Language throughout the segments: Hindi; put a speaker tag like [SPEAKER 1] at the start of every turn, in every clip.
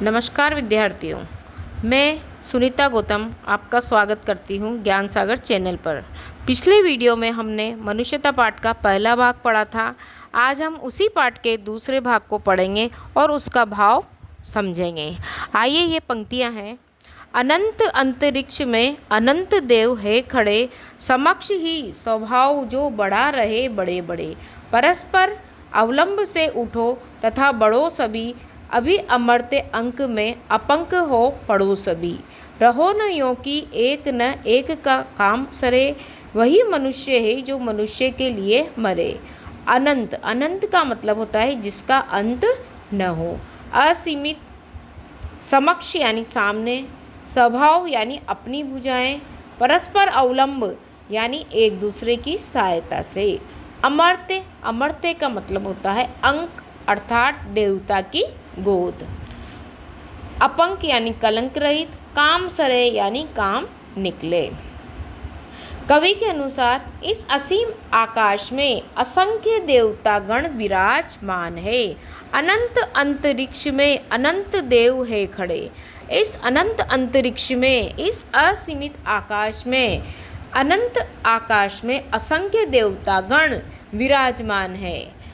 [SPEAKER 1] नमस्कार विद्यार्थियों, मैं सुनीता गौतम आपका स्वागत करती हूँ ज्ञान सागर चैनल पर। पिछले वीडियो में हमने मनुष्यता पाठ का पहला भाग पढ़ा था। आज हम उसी पाठ के दूसरे भाग को पढ़ेंगे और उसका भाव समझेंगे। आइए ये पंक्तियाँ हैं। अनंत अंतरिक्ष में अनंत देव है खड़े, समक्ष ही स्वभाव जो बढ़ा रहे बड़े बड़े। परस्पर अवलंब से उठो तथा बढ़ो सभी, अभी अमर्त्य अंक में अपंक हो पढ़ो सभी। रहो न यों कि एक न एक का काम सरे, वही मनुष्य है जो मनुष्य के लिए मरे। अनंत, अनंत का मतलब होता है जिसका अंत न हो। असीमित, समक्ष यानी सामने, स्वभाव यानी अपनी भुजाएं, परस्पर अवलंब यानी एक दूसरे की सहायता से। अमर्त्य, अमर्त्य का मतलब होता है अंक अर्थात देवता की गोद। अपंक यानी कलंक रहित, काम सरे यानी काम निकले। कवि के अनुसार इस असीम आकाश में असंख्य देवता गण विराजमान है। अनंत अंतरिक्ष में अनंत देव है खड़े। इस अनंत अंतरिक्ष में, इस असीमित आकाश में, अनंत आकाश में असंख्य देवता गण विराजमान है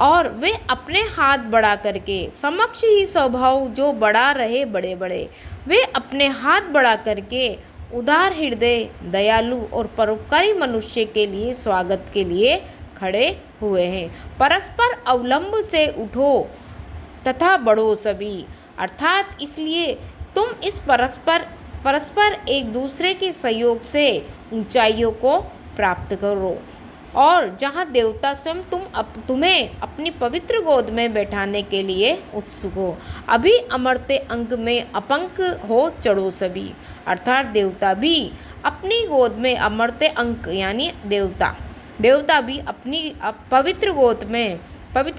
[SPEAKER 1] और वे अपने हाथ बढ़ा करके, समक्ष ही स्वभाव जो बढ़ा रहे बड़े बड़े, वे अपने हाथ बढ़ा करके उदार हृदय, दयालु और परोपकारी मनुष्य के लिए स्वागत के लिए खड़े हुए हैं। परस्पर अवलंब से उठो तथा बढ़ो सभी, अर्थात इसलिए तुम इस परस्पर एक दूसरे के सहयोग से ऊंचाइयों को प्राप्त करो। और जहाँ देवता स्वयं तुम्हें अपनी पवित्र गोद में बैठाने के लिए उत्सुक हो, अभी अमर्त्य अंक में अपंक हो चढ़ो सभी, अर्थात देवता भी अपनी गोद में, अमर्त्य अंक यानी देवता भी अपनी पवित्र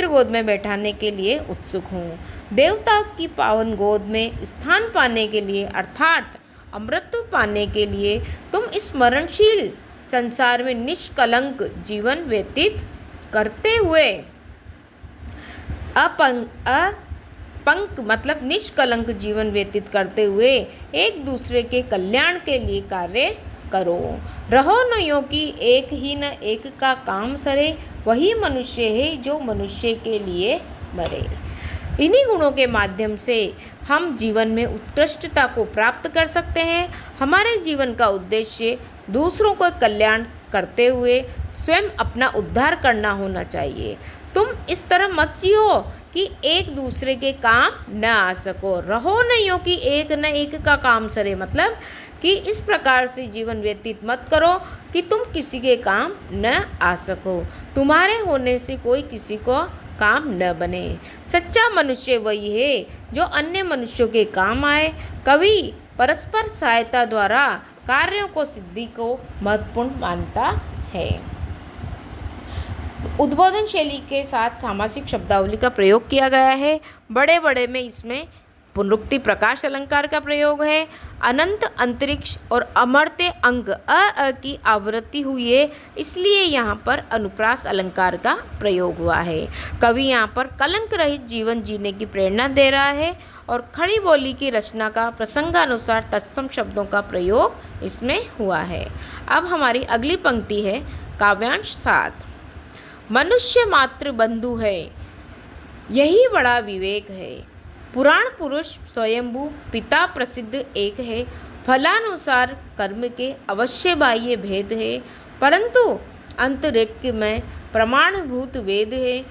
[SPEAKER 1] गोद में बैठाने के लिए उत्सुक हों। देवता की पावन गोद में स्थान पाने के लिए अर्थात अमृत पाने के लिए तुम इस मरणशील संसार में निष्कलंक जीवन व्यतीत करते हुए, अपंक मतलब निष्कलंक जीवन व्यतीत करते हुए एक दूसरे के कल्याण के लिए कार्य करो। रहो न यों कि एक ही न एक का काम सरे, वही मनुष्य है जो मनुष्य के लिए मरे। इन्हीं गुणों के माध्यम से हम जीवन में उत्कृष्टता को प्राप्त कर सकते हैं। हमारे जीवन का उद्देश्य दूसरों को कल्याण करते हुए स्वयं अपना उद्धार करना होना चाहिए। तुम इस तरह मत जियो कि एक दूसरे के काम न आ सको। रहो न यों कि एक न एक का काम सरे, मतलब कि इस प्रकार से जीवन व्यतीत मत करो कि तुम किसी के काम न आ सको, तुम्हारे होने से कोई किसी को काम न बने। सच्चा मनुष्य वही है जो अन्य मनुष्यों के काम आए। कवि परस्पर सहायता द्वारा कार्यों को सिद्धि को महत्वपूर्ण मानता है। उद्बोधन शैली के साथ सामासिक शब्दावली का प्रयोग किया गया है। बड़े बड़े में इसमें पुनरुक्ति प्रकाश अलंकार का प्रयोग है। अनंत अंतरिक्ष और अमर्त्य अंक अ की आवृत्ति हुई है, इसलिए यहाँ पर अनुप्रास अलंकार का प्रयोग हुआ है। कवि यहाँ पर कलंक रहित जीवन जीने की प्रेरणा दे रहा है और खड़ी बोली की रचना का प्रसंगानुसार तत्सम शब्दों का प्रयोग इसमें हुआ है। अब हमारी अगली पंक्ति है काव्यांश 7। मनुष्य मात्र बंधु है, यही बड़ा विवेक है। पुराण पुरुष स्वयंभू पिता प्रसिद्ध एक है। फलानुसार कर्म के अवश्य बाह्य भेद है, परंतु अंतरिक्ष में प्रमाणभूत वेद है।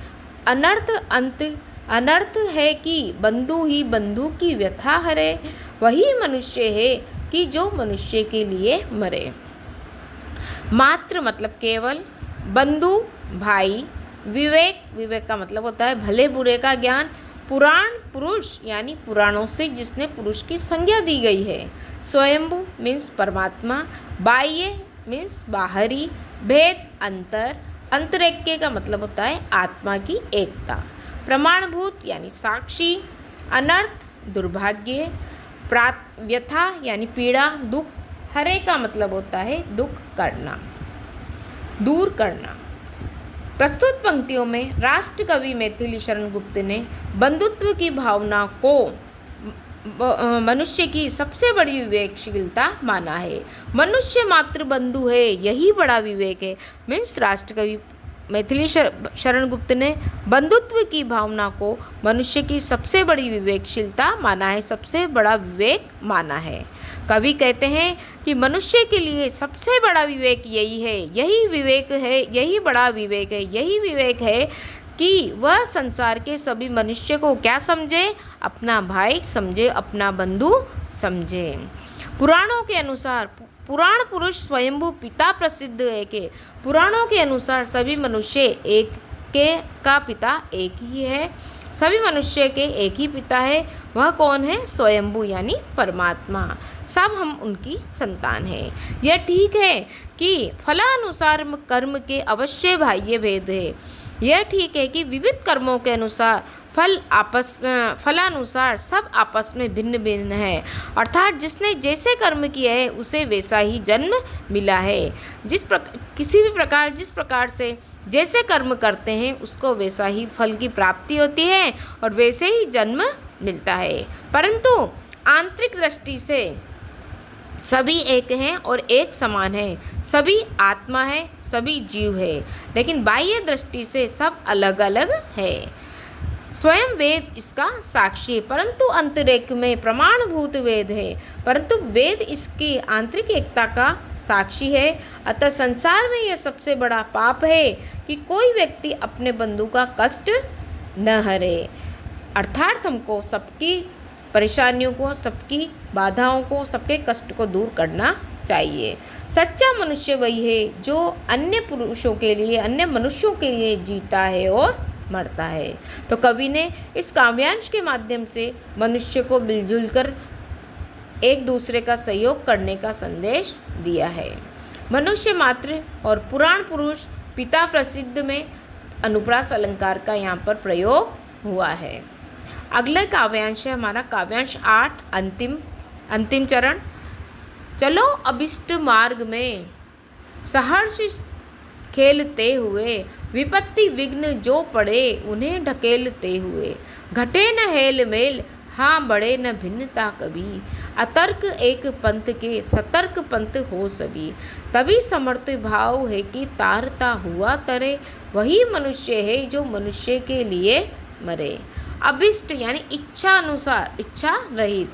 [SPEAKER 1] अनर्थ है कि बंधु ही बंधु की व्यथा हरे, वही मनुष्य है कि जो मनुष्य के लिए मरे। मात्र मतलब केवल, बंधु भाई, विवेक का मतलब होता है भले बुरे का ज्ञान। पुराण पुरुष यानी पुराणों से जिसने पुरुष की संज्ञा दी गई है। स्वयंभू मीन्स परमात्मा, बाह्य मीन्स बाहरी, भेद अंतर, अंतरेक्य का मतलब होता है आत्मा की एकता। प्रमाणभूत यानी साक्षी, अनर्थ दुर्भाग्य, व्यथा यानी पीड़ा दुख, हरे का मतलब होता है दुख करना, दूर करना। प्रस्तुत पंक्तियों में राष्ट्र कवि मैथिली शरण गुप्त ने बंधुत्व की भावना को मनुष्य की सबसे बड़ी विवेकशीलता माना है। मनुष्य मात्र बंधु है, यही बड़ा विवेक है। मीन्स राष्ट्रकवि मैथिली शरण गुप्त ने बंधुत्व की भावना को मनुष्य की सबसे बड़ी विवेकशीलता माना है, सबसे बड़ा विवेक माना है। कवि कहते हैं कि मनुष्य के लिए सबसे बड़ा विवेक यही है, यही विवेक है, यही बड़ा विवेक है, यही विवेक है कि वह संसार के सभी मनुष्य को क्या समझे, अपना भाई समझे, अपना बंधु समझे। पुराणों के अनुसार पुराण पुरुष स्वयंभू पिता प्रसिद्ध है कि पुराणों के अनुसार सभी मनुष्य एक का पिता एक ही है, सभी मनुष्य के एक ही पिता है। वह कौन है? स्वयंभू यानी परमात्मा। सब हम उनकी संतान हैं। यह ठीक है कि फलानुसार कर्म के अवश्य बाह्य भेद है। यह ठीक है कि विविध कर्मों के अनुसार फलानुसार सब आपस में भिन्न भिन्न है, अर्थात जिसने जैसे कर्म किया है उसे वैसा ही जन्म मिला है। किसी भी प्रकार जिस प्रकार से जैसे कर्म करते हैं उसको वैसा ही फल की प्राप्ति होती है और वैसे ही जन्म मिलता है। परंतु आंतरिक दृष्टि से सभी एक हैं और एक समान है, सभी आत्मा है, सभी जीव है, लेकिन बाह्य दृष्टि से सब अलग अलग है। स्वयं वेद इसका साक्षी है, परंतु अंतरेक में प्रमाणभूत वेद है, परंतु वेद इसकी आंतरिक एकता का साक्षी है। अतः संसार में यह सबसे बड़ा पाप है कि कोई व्यक्ति अपने बंधु का कष्ट न हरे। अर्थात हमको सबकी परेशानियों को, सबकी बाधाओं को, सबके कष्ट को दूर करना चाहिए। सच्चा मनुष्य वही है जो अन्य पुरुषों के लिए, अन्य मनुष्यों के लिए जीता है और मरता है। तो कवि ने इस काव्यांश के माध्यम से मनुष्य को मिलजुल कर एक दूसरे का सहयोग करने का संदेश दिया है। मनुष्य मात्र और पुराण पुरुष पिता प्रसिद्ध में अनुप्रास अलंकार का यहाँ पर प्रयोग हुआ है। अगला काव्यांश है हमारा काव्यांश 8, अंतिम चरण। चलो अभिष्ट मार्ग में सहर्ष खेलते हुए, विपत्ति विघ्न जो पड़े उन्हें ढकेलते हुए। घटे न हेल मेल, हाँ बढ़े न भिन्नता कभी। अतर्क एक पंथ के सतर्क पंथ हो सभी। तभी समर्थ भाव है कि तारता हुआ तरे, वही मनुष्य है जो मनुष्य के लिए मरे। अभिष्ट यानी इच्छा अनुसार, इच्छा रहित।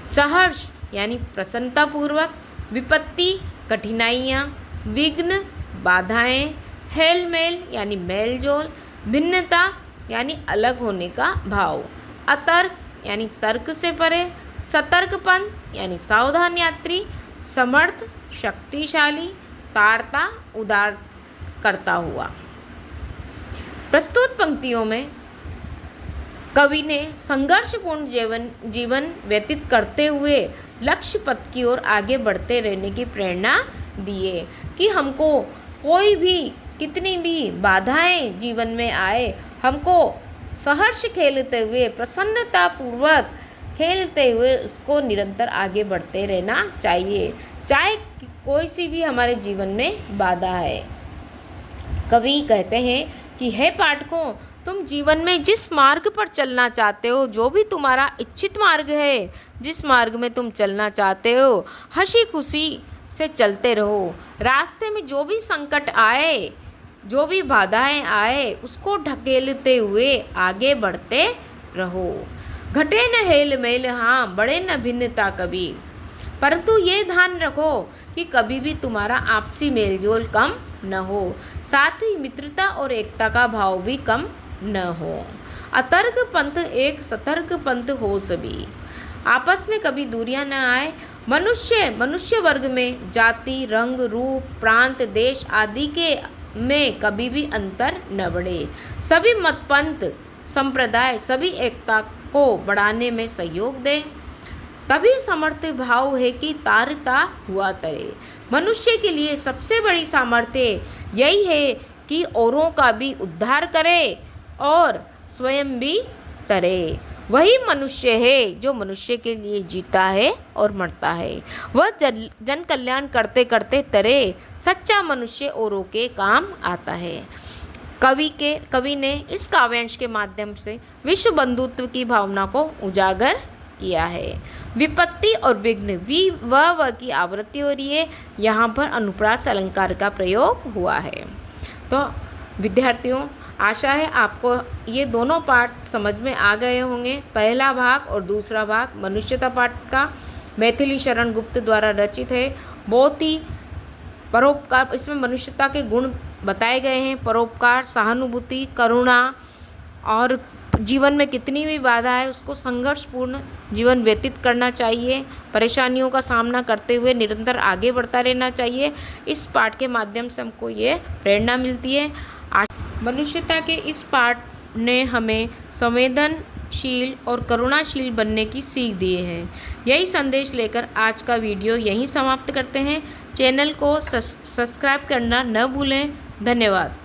[SPEAKER 1] सहर्ष यानी प्रसन्नतापूर्वक। विपत्ति कठिनाइयाँ। विघ्न बाधाएं। हेल मेल यानी मेल जोल। भिन्नता यानी अलग होने का भाव। अतर्क यानी तर्क से परे। सतर्कपंथ यानी सावधान यात्री। समर्थ शक्तिशाली। तारता उदार करता हुआ। प्रस्तुत पंक्तियों में कवि ने संघर्षपूर्ण जीवन व्यतीत करते हुए लक्ष्य पथ की ओर आगे बढ़ते रहने की प्रेरणा दी है कि हमको कोई भी, कितनी भी बाधाएं जीवन में आए, हमको सहर्ष खेलते हुए, प्रसन्नतापूर्वक खेलते हुए उसको निरंतर आगे बढ़ते रहना चाहिए, चाहे कोई सी भी हमारे जीवन में बाधा है। कवि कहते हैं कि हे पाठकों, तुम जीवन में जिस मार्ग पर चलना चाहते हो, जो भी तुम्हारा इच्छित मार्ग है, जिस मार्ग में तुम चलना चाहते हो, हंसी खुशी से चलते रहो। रास्ते में जो भी संकट आए, जो भी बाधाएं आए, उसको ढकेलते हुए आगे बढ़ते रहो। घटे न हेल मेल, हाँ बढ़े न भिन्नता कभी। परंतु ये ध्यान रखो कि कभी भी तुम्हारा आपसी मेलजोल कम न हो, साथ ही मित्रता और एकता का भाव भी कम न हो। अतर्क पंथ एक सतर्क पंथ हो सभी। आपस में कभी दूरियां न आए। मनुष्य वर्ग में जाति, रंग, रूप, प्रांत, देश आदि के में कभी भी अंतर न बढ़े। सभी मत, पंथ, संप्रदाय सभी एकता को बढ़ाने में सहयोग दें। तभी समर्थ भाव है कि तारता हुआ तरे। मनुष्य के लिए सबसे बड़ी सामर्थ्य यही है कि औरों का भी उद्धार करे और स्वयं भी तरे। वही मनुष्य है जो मनुष्य के लिए जीता है और मरता है। वह जन कल्याण करते करते तरे। सच्चा मनुष्य औरों के काम आता है। कवि ने इस काव्यांश के माध्यम से विश्व बंधुत्व की भावना को उजागर किया है। विपत्ति और विघ्न व की आवृत्ति हो रही है, यहाँ पर अनुप्रास अलंकार का प्रयोग हुआ है। तो विद्यार्थियों, आशा है आपको ये दोनों पाठ समझ में आ गए होंगे। पहला भाग और दूसरा भाग मनुष्यता पाठ का मैथिली शरण गुप्त द्वारा रचित है। बहुत ही परोपकार, इसमें मनुष्यता के गुण बताए गए हैं। परोपकार, सहानुभूति, करुणा और जीवन में कितनी भी बाधा है उसको संघर्षपूर्ण जीवन व्यतीत करना चाहिए। परेशानियों का सामना करते हुए निरंतर आगे बढ़ता रहना चाहिए। इस पाठ के माध्यम से हमको ये प्रेरणा मिलती है। मनुष्यता के इस पाठ ने हमें संवेदनशील और करुणाशील बनने की सीख दी है। यही संदेश लेकर आज का वीडियो यहीं समाप्त करते हैं। चैनल को सब्सक्राइब करना न भूलें। धन्यवाद।